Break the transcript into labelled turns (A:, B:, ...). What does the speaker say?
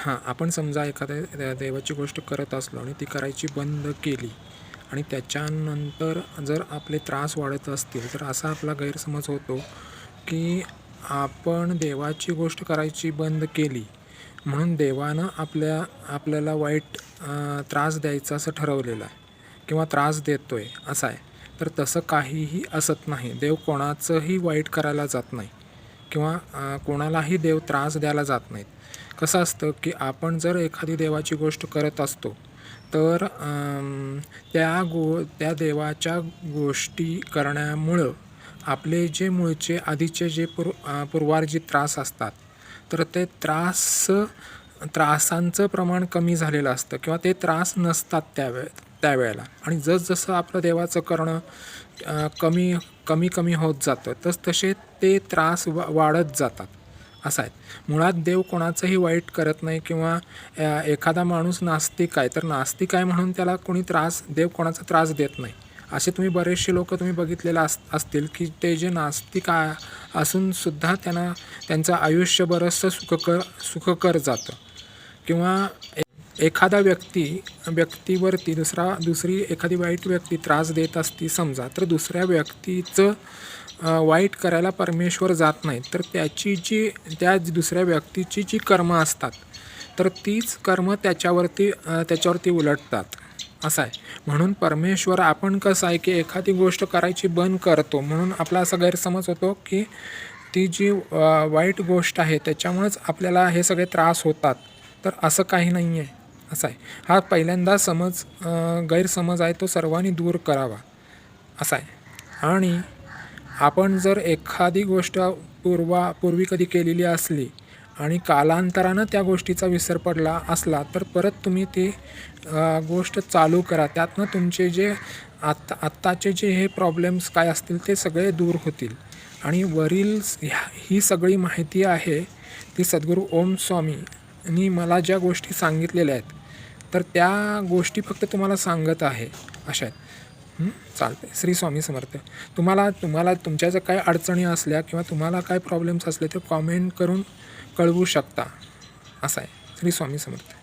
A: हां, आपण समजा एखाद्या देवाची गोष्ट करत असलो आणि ती करायची बंद केली आणि त्याच्यानंतर जर आपले त्रास वाढत असतील, तर असा आपला गैरसमज होतो की आपण देवाची गोष्ट करायची बंद केली म्हणून देवानं आपल्याला वाईट त्रास द्यायचा असं ठरवलेलं आहे किंवा त्रास देतो आहे असं आहे. तर तसं काहीही असत नाही. देव कोणाचंही वाईट करायला जात नाही किंवा कोणालाही देव त्रास द्यायला जात नाहीत. कसं असतं की आपण जर एखादी देवाची गोष्ट करत असतो तर त्या देवाच्या गोष्टी करण्यामुळं आपले जे मूळचे आधीचे जे पूर्वार्जित त्रास असतात तर ते त्रासांचं प्रमाण कमी झालेलं असतं किंवा ते त्रास नसतात त्यावेळेला. आणि जसजसं आपलं देवाचं करणं कमी कमी कमी होत जातं तसे ते त्रास वाढत जातात असं आहे. मुळात देव कोणाचंही वाईट करत नाही किंवा एखादा माणूस नास्तिक आहे तर नास्तिक आहे म्हणून त्याला कोणी देव कोणाचा त्रास देत नाही. असे तुम्ही बरेचसे लोक तुम्ही बघितलेले असतील की ते जे नास्तिक असूनसुद्धा त्यांचं आयुष्य बरंचसं सुखकर जातं. किंवा एखादा व्यक्तीवरती दुसरी एखादी वाईट व्यक्ती त्रास देत असती समजा, तर दुसऱ्या व्यक्तीचं वाईट करायला परमेश्वर जात नाही. तर त्या दुसऱ्या व्यक्तीची जी कर्म असतात तर तीच कर्म त्याच्यावरती उलटतात असं आहे. म्हणून परमेश्वर आपण कसं आहे की एखादी गोष्ट करायची बंद करतो म्हणून आपला असा गैरसमज होतो की ती जी वाईट गोष्ट आहे त्याच्यामुळेच आपल्याला हे सगळे त्रास होतात. तर असं काही नाही आहे असं आहे. हा पहिल्यांदा गैरसमज आहे तो सर्वांनी दूर करावा असा आहे. आणि आपण जर एखादी गोष्ट पूर्वी कधी केलेली असली आणि कालांतरानं त्या गोष्टीचा विसर पडला असला तर परत तुम्ही ती गोष्ट चालू करा. त्यातनं तुमचे जे आत्ताचे जे हे प्रॉब्लेम्स काय असतील ते सगळे दूर होतील. आणि वरील ही सगळी माहिती आहे ती सद्गुरू ओम स्वामींनी मला ज्या गोष्टी सांगितलेल्या आहेत तर त्या गोष्टी फक्त तुम्हाला सांगत आहे अशा आहेत. चालते. श्री स्वामी समर्थ. तुम्हाला तुमच्या जर काही अडचणी असल्या किंवा तुम्हाला काय प्रॉब्लेम्स असले तर कॉमेंट करून कळवू शकता असं आहे. श्री स्वामी समर्थ.